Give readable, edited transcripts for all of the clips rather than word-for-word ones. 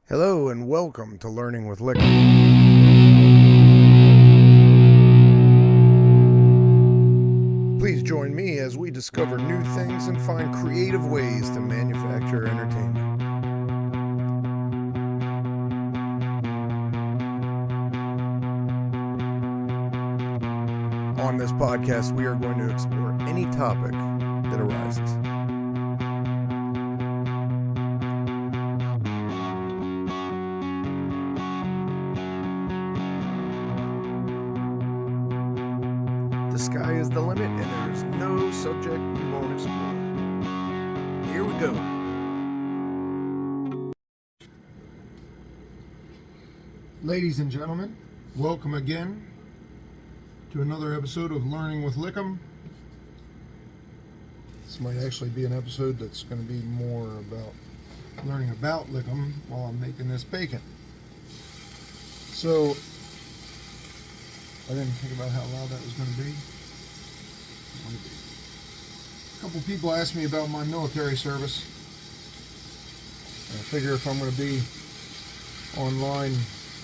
Hello and welcome to Learning with Lickem. Please join me as we discover new things and find creative ways to manufacture entertainment. On this podcast, we are going to explore any topic that arises. The sky is the limit, and there is no subject we won't explore. Here we go. Ladies and gentlemen, welcome again to another episode of Learning with Lickem. This might actually be an episode that's going to be more about learning about Lickem while I'm making this bacon. So, I didn't think about how loud that was going to be. A couple people asked me about my military service. I figure if I'm going to be online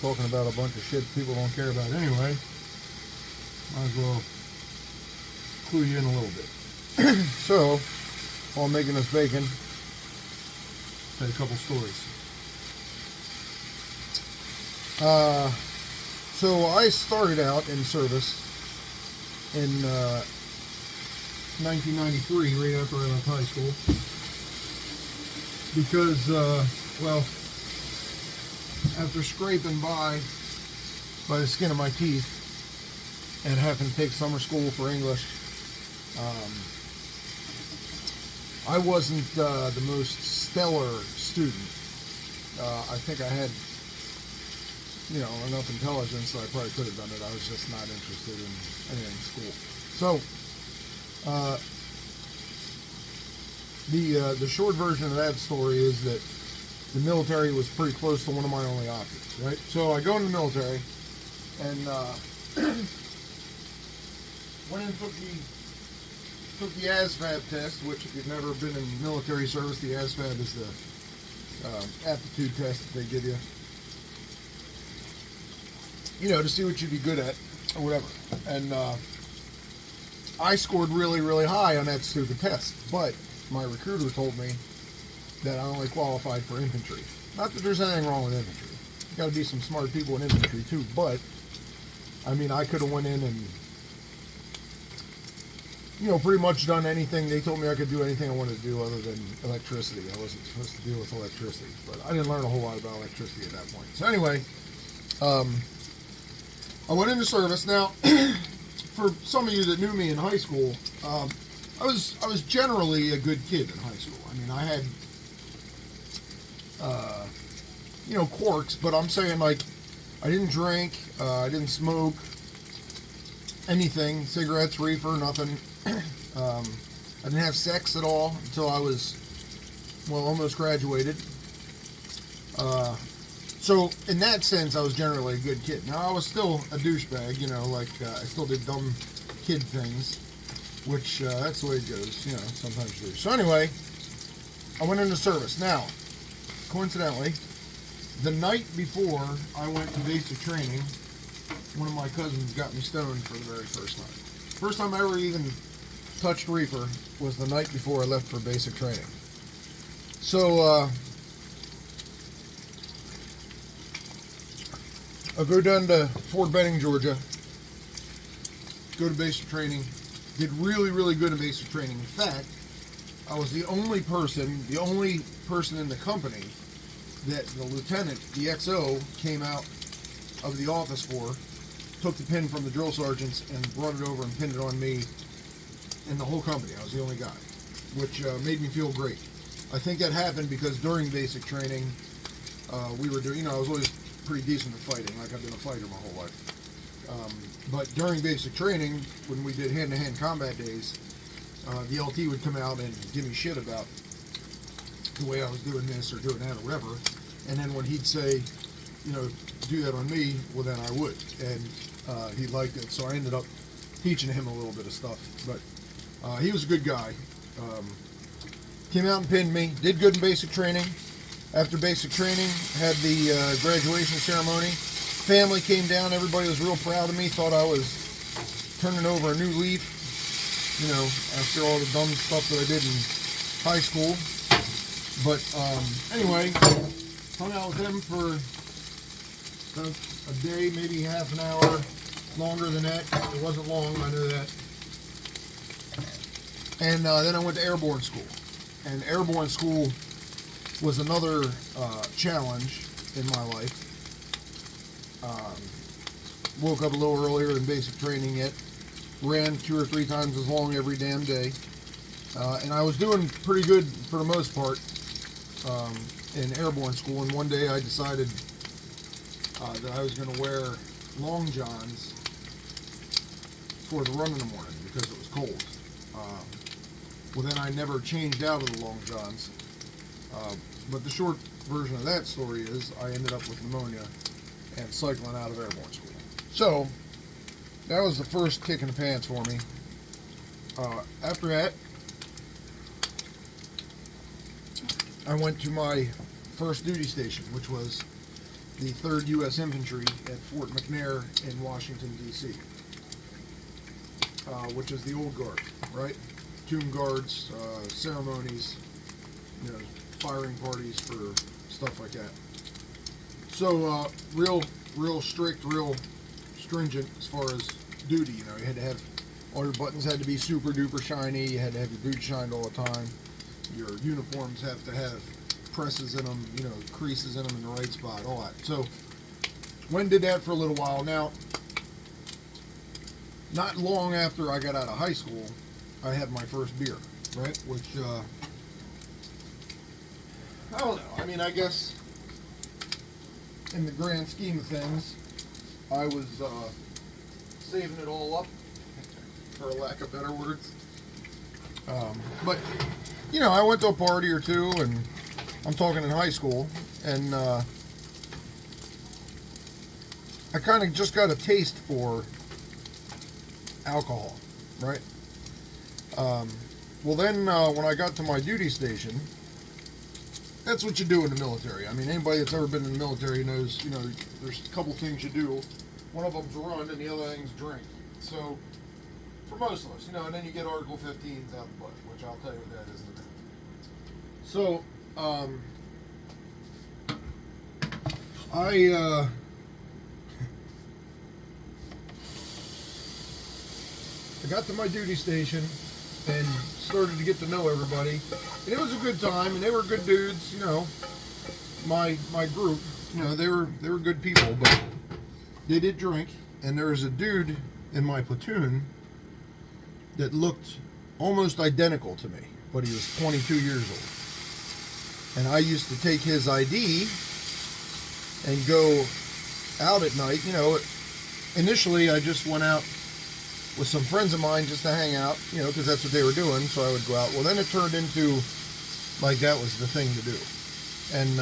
talking about a bunch of shit people don't care about anyway, might as well clue you in a little bit. So, while I'm making this bacon, I'll tell you a couple stories. So I started out in service in 1993, right after I left high school, because, after scraping by the skin of my teeth and having to take summer school for English, I wasn't the most stellar student. I think I had enough intelligence that I probably could have done it. I was just not interested in anything in school. So, the short version of that story is that the military was pretty close to one of my only options, right? So I go in the military and went and took the ASVAB test, which if you've never been in military service, the ASVAB is the aptitude test that they give you. To see what you'd be good at, or whatever. And I scored really, really high on that stupid test. But my recruiter told me that I only qualified for infantry. Not that there's anything wrong with infantry. You got to be some smart people in infantry too. But I could have went in and pretty much done anything. They told me I could do anything I wanted to do other than electricity. I wasn't supposed to deal with electricity, but I didn't learn a whole lot about electricity at that point. So anyway. I went into service. Now, for some of you that knew me in high school, I was generally a good kid in high school. I had, quirks, but I'm saying I didn't drink, I didn't smoke anything, cigarettes, reefer, nothing. I didn't have sex at all until I was, almost graduated. So, in that sense, I was generally a good kid. Now, I was still a douchebag, I still did dumb kid things, which, that's the way it goes, sometimes you do. So, anyway, I went into service. Now, coincidentally, the night before I went to basic training, one of my cousins got me stoned for the very first time. First time I ever even touched reefer was the night before I left for basic training. So, I'll go down to Fort Benning, Georgia, go to basic training, did really, really good in basic training. In fact, I was the only person in the company that the lieutenant, the XO, came out of the office for, took the pin from the drill sergeants and brought it over and pinned it on me and the whole company. I was the only guy, which made me feel great. I think that happened because during basic training, we were doing, I was always pretty decent at fighting, like I've been a fighter my whole life. But during basic training, when we did hand-to-hand combat days, the LT would come out and give me shit about the way I was doing this or doing that or whatever. And then when he'd say, do that on me, well then I would. And he liked it, so I ended up teaching him a little bit of stuff. But he was a good guy. Came out and pinned me, did good in basic training. After basic training, had the graduation ceremony. Family came down. Everybody was real proud of me. Thought I was turning over a new leaf. You know, after all the dumb stuff that I did in high school. But anyway, hung out with them for a day, maybe half an hour, longer than that. It wasn't long, I know that. And then I went to airborne school. And airborne school was another challenge in my life. Woke up a little earlier than basic training yet. Ran 2 or 3 times as long every damn day. And I was doing pretty good for the most part in airborne school. And one day I decided that I was going to wear long johns for the run in the morning because it was cold. Well, then I never changed out of the long johns. But the short version of that story is I ended up with pneumonia and cycling out of airborne school. So that was the first kick in the pants for me. After that, I went to my first duty station, which was the 3rd U.S. Infantry at Fort McNair in Washington, D.C., which is the old guard, right? Tomb guards, ceremonies, you know, firing parties for stuff like that. So, real strict, real stringent as far as duty. You know, you had to have all your buttons had to be super duper shiny. You had to have your boots shined all the time. Your uniforms have to have presses in them, you know, creases in them in the right spot, all that. So, Wen did that for a little while. Now, not long after I got out of high school, I had my first beer, right? Which, I don't know. I mean, I guess in the grand scheme of things, I was saving it all up, for lack of better words. But, you know, I went to a party or two, and I'm talking in high school, and I kind of just got a taste for alcohol, right? Well, then when I got to my duty station, that's what you do in the military. I mean, anybody that's ever been in the military knows, you know, there's a couple things you do. One of them's run, and the other thing's drink. So, for most of us, you know, and then you get Article 15s out the butt, which I'll tell you what that is in a minute. So, I got to my duty station and started to get to know everybody, and it was a good time, and they were good dudes, you know. My group, you know, they were good people, but they did drink, and there was a dude in my platoon that looked almost identical to me, but he was 22 years old. And I used to take his ID and go out at night. You know, initially I just went out with some friends of mine just to hang out, you know, because that's what they were doing, so I would go out. Well, then it turned into, like, that was the thing to do. And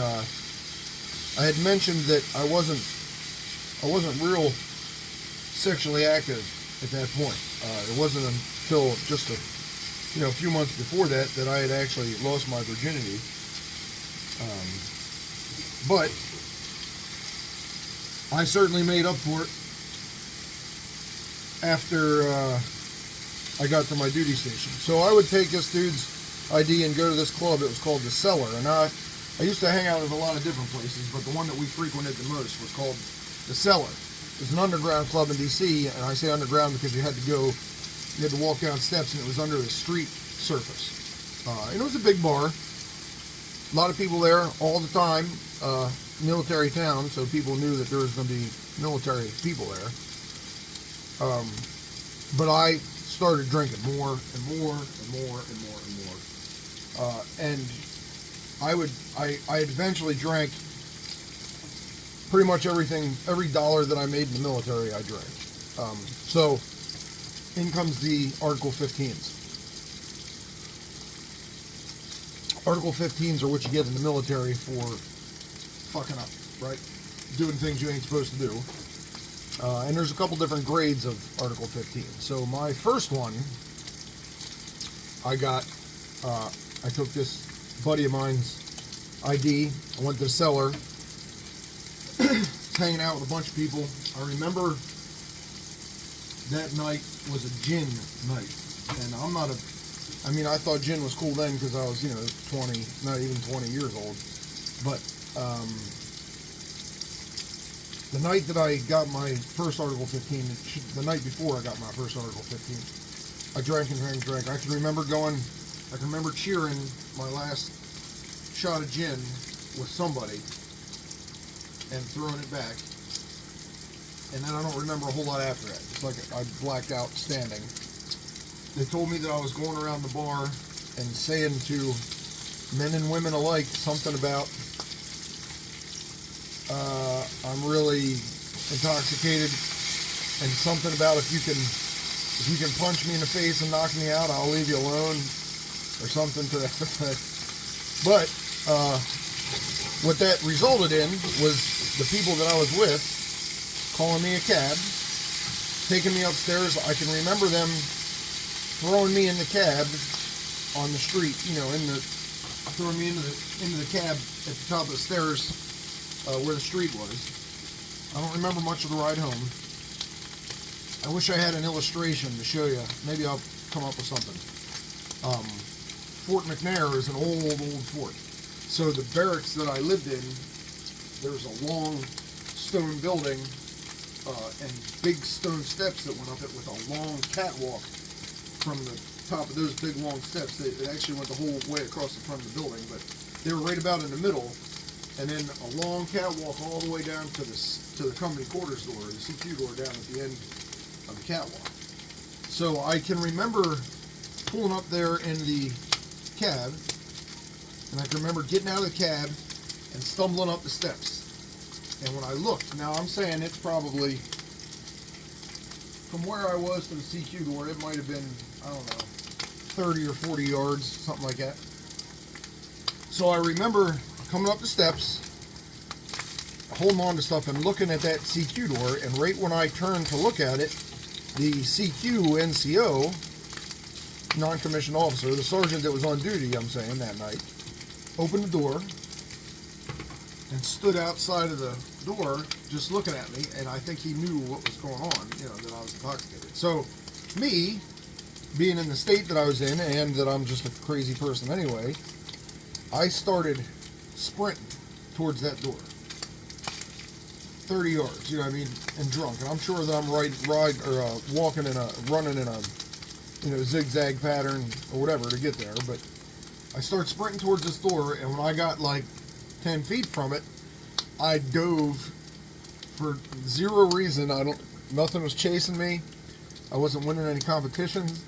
I had mentioned that I wasn't real sexually active at that point. It wasn't until just a few months before that I had actually lost my virginity. But I certainly made up for it after I got to my duty station. So I would take this dude's ID and go to this club. It was called The Cellar. And I used to hang out at a lot of different places, but the one that we frequented the most was called The Cellar. It's an underground club in D.C., and I say underground because you had to walk down steps, and it was under the street surface. And it was a big bar. A lot of people there all the time. Military town, so people knew that there was going to be military people there. But I started drinking more and more and more and more and more. And I eventually drank pretty much everything, every dollar that I made in the military, I drank. So in comes the Article 15s. Article 15s are what you get in the military for fucking up, right? Doing things you ain't supposed to do. And there's a couple different grades of Article 15. So my first one, I took this buddy of mine's ID. I went to the cellar, hanging out with a bunch of people. I remember that night was a gin night, and I thought gin was cool then because I was, 20, not even 20 years old. But the night that I got my first Article 15, the night before I got my first Article 15, I drank and drank and drank. I can remember cheering my last shot of gin with somebody and throwing it back. And then I don't remember a whole lot after that. It's like I blacked out standing. They told me that I was going around the bar and saying to men and women alike something about I'm really intoxicated, and something about if you can punch me in the face and knock me out, I'll leave you alone, or something to that effect. But what that resulted in was the people that I was with calling me a cab, taking me upstairs. I can remember them throwing me in the cab on the street, throwing me into the cab at the top of the stairs where the street was. I don't remember much of the ride home. I wish I had an illustration to show you. Maybe I'll come up with something. Fort McNair is an old fort. So the barracks that I lived in, there was a long stone building and big stone steps that went up it with a long catwalk from the top of those big long steps. It actually went the whole way across the front of the building, but they were right about in the middle, and then a long catwalk all the way down to the company quarters door, the CQ door down at the end of the catwalk. So I can remember pulling up there in the cab, and I can remember getting out of the cab and stumbling up the steps. And when I looked, now I'm saying it's probably, from where I was to the CQ door, it might have been, 30 or 40 yards, something like that. So I remember coming up the steps, holding on to stuff and looking at that CQ door, and right when I turned to look at it, the CQ NCO, non-commissioned officer, the sergeant that was on duty, I'm saying, that night, opened the door and stood outside of the door just looking at me, and I think he knew what was going on, that I was intoxicated. So, me, being in the state that I was in, and that I'm just a crazy person anyway, I started sprinting towards that door. 30 yards, and drunk. And I'm sure that I'm running in a zigzag pattern or whatever to get there. But I start sprinting towards this door, and when I got like 10 feet from it, I dove for zero reason. Nothing was chasing me. I wasn't winning any competitions.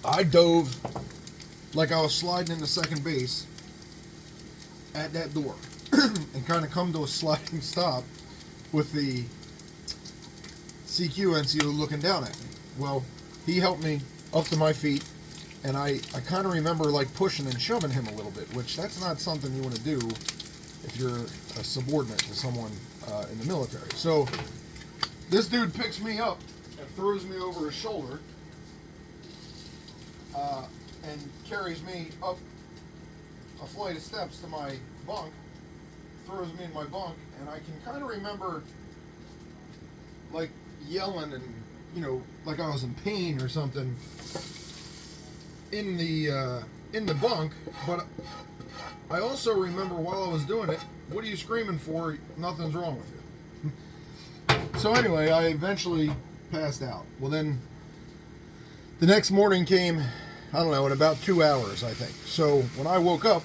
I dove like I was sliding into second base at that door and kind of come to a sliding stop with the CQ NCO looking down at me. Well, he helped me up to my feet, and I kind of remember like pushing and shoving him a little bit, which that's not something you want to do if you're a subordinate to someone in the military. So this dude picks me up and throws me over his shoulder and carries me up a flight of steps to my bunk, throws me in my bunk, and I can kind of remember like yelling and like I was in pain or something in the bunk. But I also remember while I was doing it, what are you screaming for? Nothing's wrong with you. So anyway, I eventually passed out. Well, then the next morning came, in about 2 hours, I think. So when I woke up,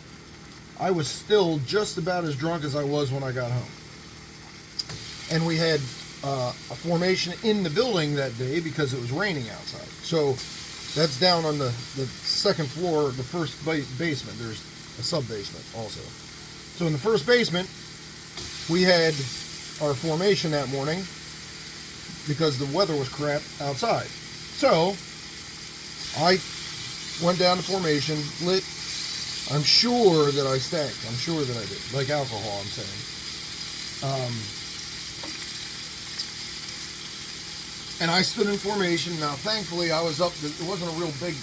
I was still just about as drunk as I was when I got home. And we had a formation in the building that day because it was raining outside. So that's down on the second floor of the first basement. There's a sub-basement also. So in the first basement, we had our formation that morning because the weather was crap outside. So I went down to formation, lit. I'm sure that I stank. I'm sure that I did. Like alcohol, I'm saying. And I stood in formation. Now, thankfully, I was up. It wasn't a real big,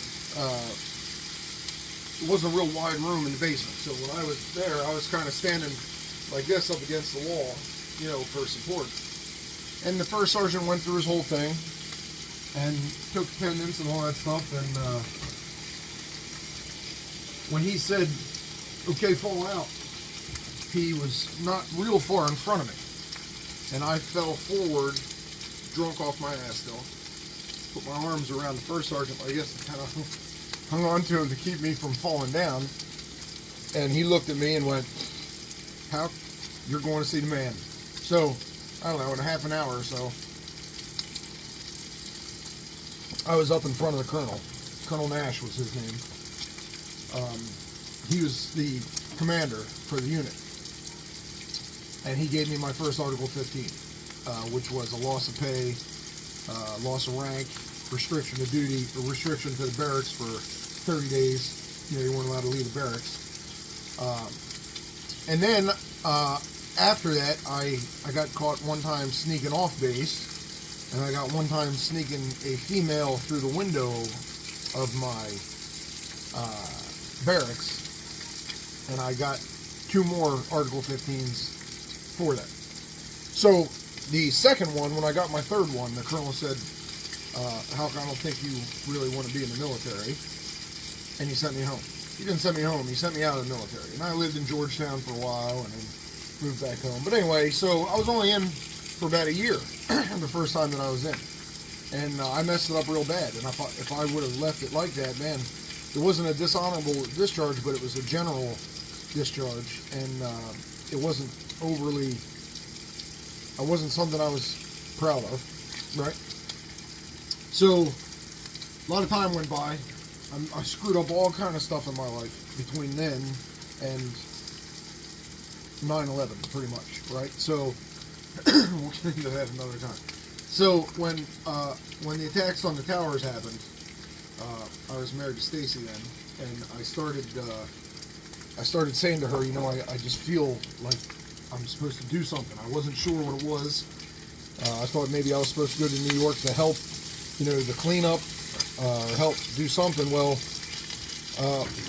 it wasn't a real wide room in the basement. So when I was there, I was kind of standing like this up against the wall, you know, for support. And the first sergeant went through his whole thing and took attendance and all that stuff. And when he said, "Okay, fall out," he was not real far in front of me. And I fell forward, drunk off my ass still. Put my arms around the first sergeant, I guess, and kind of hung on to him to keep me from falling down. And he looked at me and went, "How? You're going to see the man." So, I don't know, in a half an hour or so, I was up in front of the colonel. Colonel Nash was his name. He was the commander for the unit. And he gave me my first Article 15, which was a loss of pay, loss of rank, restriction to duty, or restriction to the barracks for 30 days. You know, you weren't allowed to leave the barracks. And then, after that, I got caught one time sneaking off base, and I got one time sneaking a female through the window of my barracks, and I got 2 more Article 15s for that. So the second one, when I got my third one, the colonel said, "Halk, I don't think you really want to be in the military," and he sent me home. He didn't send me home, he sent me out of the military. And I lived in Georgetown for a while and then moved back home. But anyway, so I was only in for about a year the first time that I was in. And I messed it up real bad. And if I would have left it like that, man, it wasn't a dishonorable discharge, but it was a general discharge. And it wasn't overly, it wasn't something I was proud of, right? So a lot of time went by. I screwed up all kind of stuff in my life between then and 9/11, pretty much, right? So we'll get into that another time. So when the attacks on the towers happened, I was married to Stacy then, and I started saying to her, you know, I just feel like I'm supposed to do something. I wasn't sure what it was. I thought maybe I was supposed to go to New York to help, you know, the cleanup. Help do something. Well,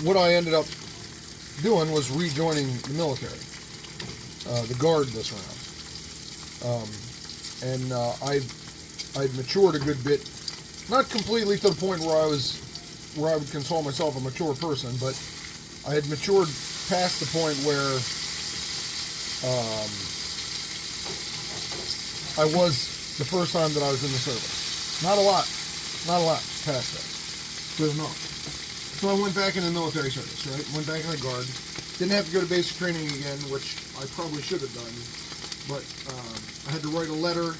what I ended up doing was rejoining the military, the Guard this round, and I'd matured a good bit, not completely to the point where I would consider myself a mature person, but I had matured past the point where I was the first time that I was in the service. Not a lot past that. Good enough. So I went back in the military service, right? Went back in the Guard. Didn't have to go to basic training again, which I probably should have done. But I had to write a letter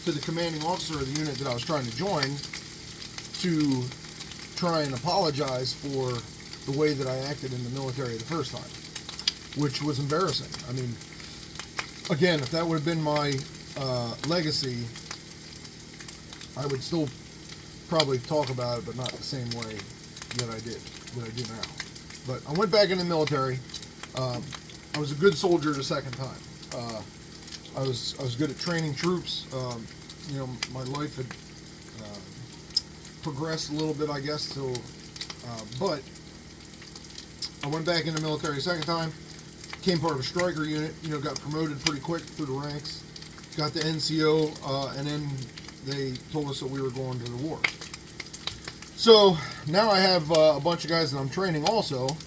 to the commanding officer of the unit that I was trying to join to try and apologize for the way that I acted in the military the first time, which was embarrassing. I mean, again, if that would have been my legacy, I would still probably talk about it, but not the same way that I do now. But I went back in the military. I was a good soldier the second time. I was good at training troops. You know, my life had progressed a little bit, I guess. So, but I went back in the military a second time. Became part of a striker unit. You know, got promoted pretty quick through the ranks. Got the NCO, and then they told us that we were going to the war. So now I have a bunch of guys that I'm training also,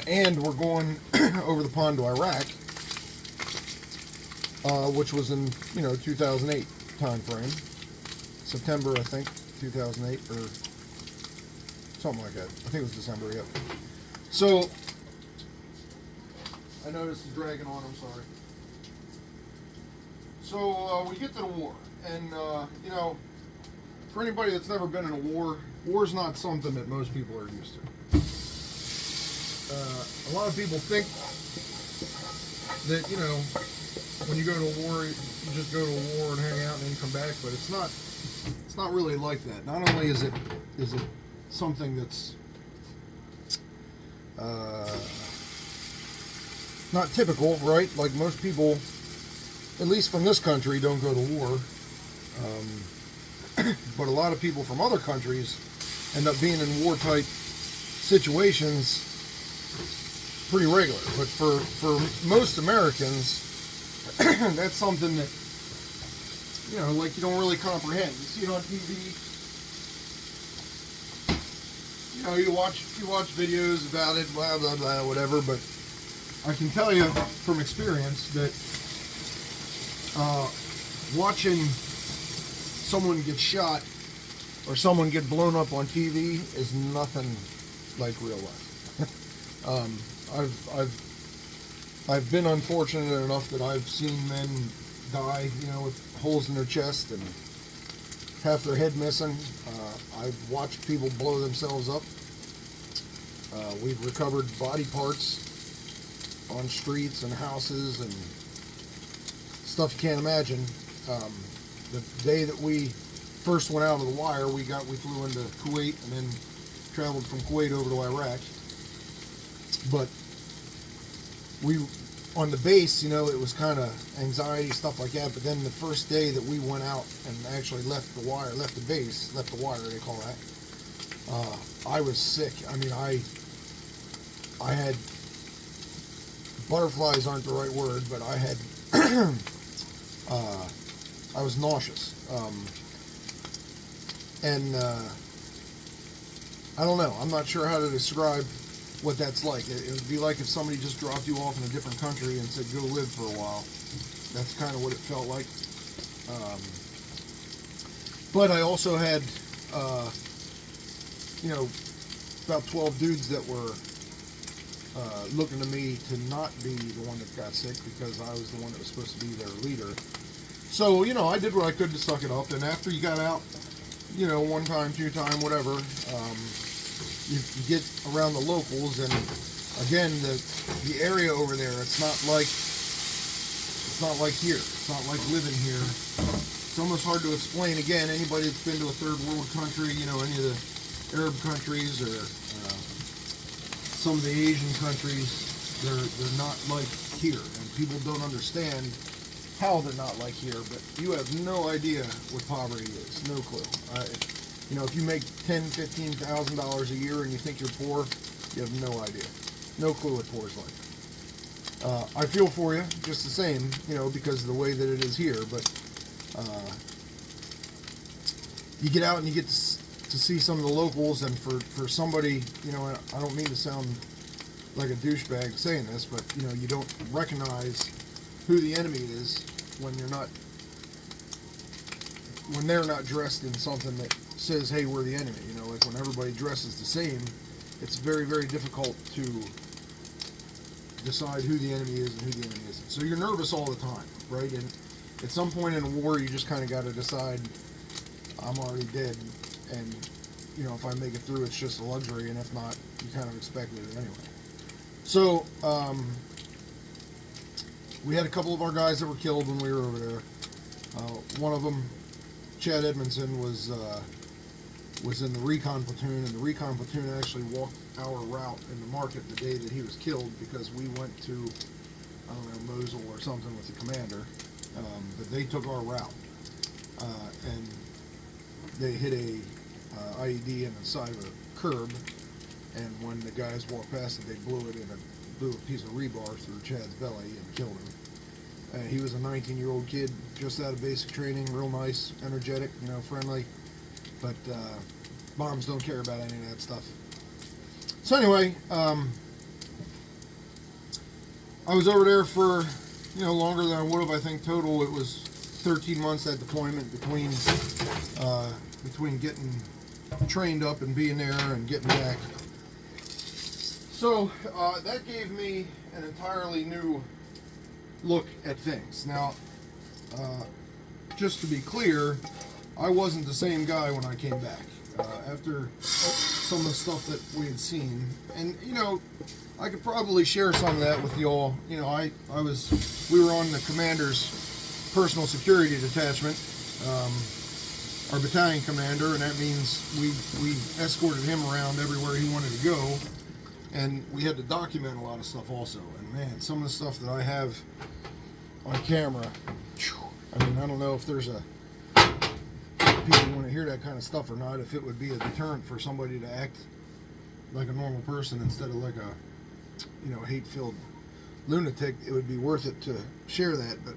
and we're going over the pond to Iraq, which was in 2008 time frame, September I think 2008 or something like that. I think it was December. Yep. So I know this is dragging on. I'm sorry. So we get to the war, and for anybody that's never been in a war's not something that most people are used to. A lot of people think that when you go to a war, you just go to a war and hang out and then come back, but it's not really like that. Not only is it something that's not typical, right? Like most people, at least from this country, don't go to war. But a lot of people from other countries end up being in war type situations pretty regular. But for most Americans, that's something that, you know, like, you don't really comprehend. You see it on TV, you know, you watch videos about it, blah blah blah, whatever. But I can tell you from experience that watching someone get shot or someone get blown up on TV is nothing like real life. I've been unfortunate enough that I've seen men die, you know, with holes in their chest and half their head missing. I've watched people blow themselves up. We've recovered body parts on streets and houses and stuff you can't imagine. The day that we first went out of the wire, we flew into Kuwait and then traveled from Kuwait over to Iraq. But on the base, you know, it was kind of anxiety, stuff like that. But then the first day that we went out and actually left the wire, left the base, left the wire, they call that, I was sick. I mean, I had, butterflies aren't the right word, but I had, I was nauseous. I don't know. I'm not sure how to describe what that's like. It would be like if somebody just dropped you off in a different country and said, go live for a while. That's kind of what it felt like. But I also had, you know, about 12 dudes that were looking to me to not be the one that got sick because I was the one that was supposed to be their leader. So, you know, I did what I could to suck it up. And after you got out, you know, one time, two time, whatever, you get around the locals, and again, the area over there, it's not like here. It's not like living here. It's almost hard to explain. Again, anybody that's been to a third world country, you know, any of the Arab countries or some of the Asian countries, they're not like here, and people don't understand how they're not like here. But you have no idea what poverty is. No clue. You know, if you make $10,000, $15,000 a year and you think you're poor, you have no idea. No clue what poor is like. I feel for you just the same, you know, because of the way that it is here. But you get out and you get to see some of the locals, and for somebody, you know, I don't mean to sound like a douchebag saying this, but, you know, you don't recognize who the enemy is when they're not dressed in something that says, hey, we're the enemy. You know, like when everybody dresses the same, it's very, very difficult to decide who the enemy is and who the enemy isn't. So you're nervous all the time, right? And at some point in a war, you just kind of got to decide, I'm already dead, and, you know, if I make it through, it's just a luxury, and if not, you kind of expected it anyway. So, we had a couple of our guys that were killed when we were over there. One of them, Chad Edmondson, was in the recon platoon, and the recon platoon actually walked our route in the market the day that he was killed, because we went to, I don't know, Mosul or something with the commander, but they took our route, and they hit a IED in the side of a curb, and when the guys walked past it, they blew a piece of rebar through Chad's belly and killed him. He was a 19-year-old kid, just out of basic training, real nice, energetic, you know, friendly. But bombs don't care about any of that stuff. So anyway, I was over there for, you know, longer than I would have. I think total it was 13 months at deployment between getting trained up and being there and getting back. So that gave me an entirely new look at things. Now, just to be clear, I wasn't the same guy when I came back. After some of the stuff that we had seen, and, you know, I could probably share some of that with you all. You know, we were on the commander's personal security detachment, our battalion commander, and that means we escorted him around everywhere he wanted to go. And we had to document a lot of stuff also. And man, some of the stuff that I have on camera, I mean, I don't know if there's a people want to hear that kind of stuff or not. If it would be a deterrent for somebody to act like a normal person instead of like a hate-filled lunatic, it would be worth it to share that. But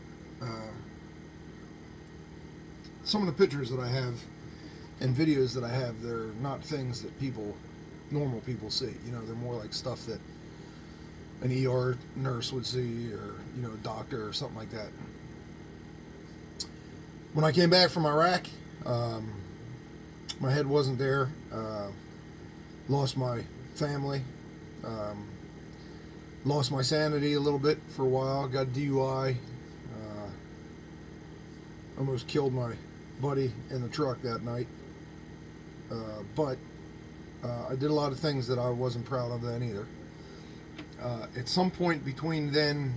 some of the pictures that I have and videos that I have, they're not things that normal people see. They're more like stuff that an ER nurse would see, or a doctor or something like that. When I came back from Iraq, my head wasn't there. Lost my family. Lost my sanity a little bit for a while. Got a DUI. Almost killed my buddy in the truck that night. But I did a lot of things that I wasn't proud of then either. At some point between then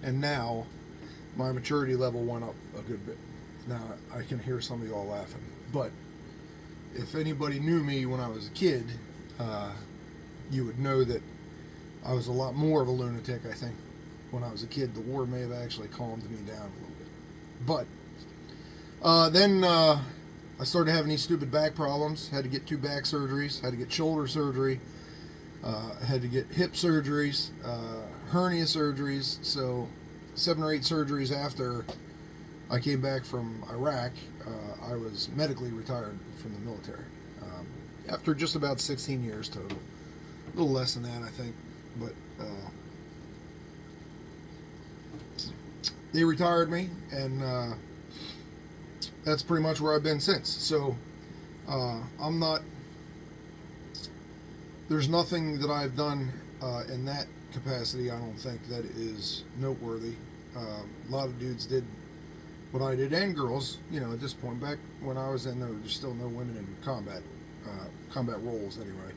and now, my maturity level went up a good bit. Now, I can hear some of y'all laughing, but if anybody knew me when I was a kid, you would know that I was a lot more of a lunatic, I think. When I was a kid, the war may have actually calmed me down a little bit. But then I started having these stupid back problems. Had to get 2 back surgeries. Had to get shoulder surgery. Had to get hip surgeries, hernia surgeries. So 7 or 8 surgeries after I came back from Iraq, I was medically retired from the military. After just about 16 years total. A little less than that, I think. But they retired me, and that's pretty much where I've been since. So I'm not... There's nothing that I've done in that capacity, I don't think, that is noteworthy. A lot of dudes did what I did, and girls, at this point. Back when I was in there, there's still no women in combat roles anyway.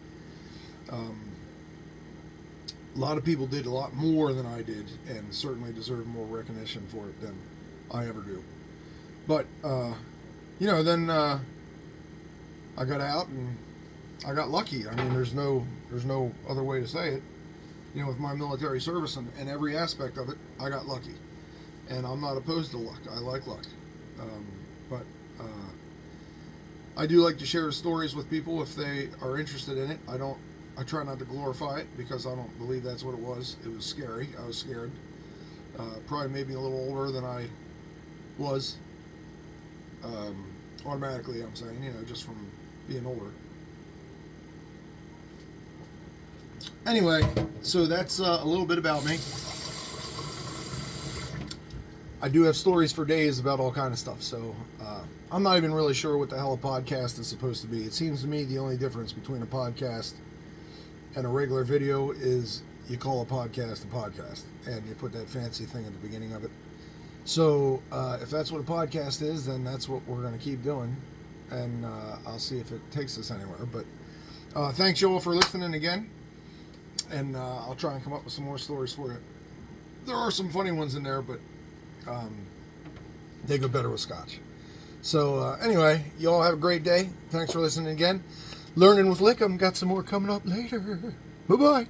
A lot of people did a lot more than I did, and certainly deserve more recognition for it than I ever do. But, then I got out, and I got lucky. I mean, there's no other way to say it. With my military service and every aspect of it, I got lucky. And I'm not opposed to luck. I like luck. But I do like to share stories with people if they are interested in it. I try not to glorify it, because I don't believe that's what it was. It was scary. I was scared. Probably made me a little older than I was. Automatically, I'm saying, just from being older. Anyway, so that's a little bit about me. I do have stories for days about all kind of stuff, so I'm not even really sure what the hell a podcast is supposed to be. It seems to me the only difference between a podcast and a regular video is you call a podcast, and you put that fancy thing at the beginning of it. So if that's what a podcast is, then that's what we're going to keep doing, and I'll see if it takes us anywhere. But thanks, y'all, for listening again, and I'll try and come up with some more stories for you. There are some funny ones in there, but they go better with scotch. So anyway, y'all have a great day. Thanks for listening again. Learning with Lickem. Got some more coming up later. Bye-bye.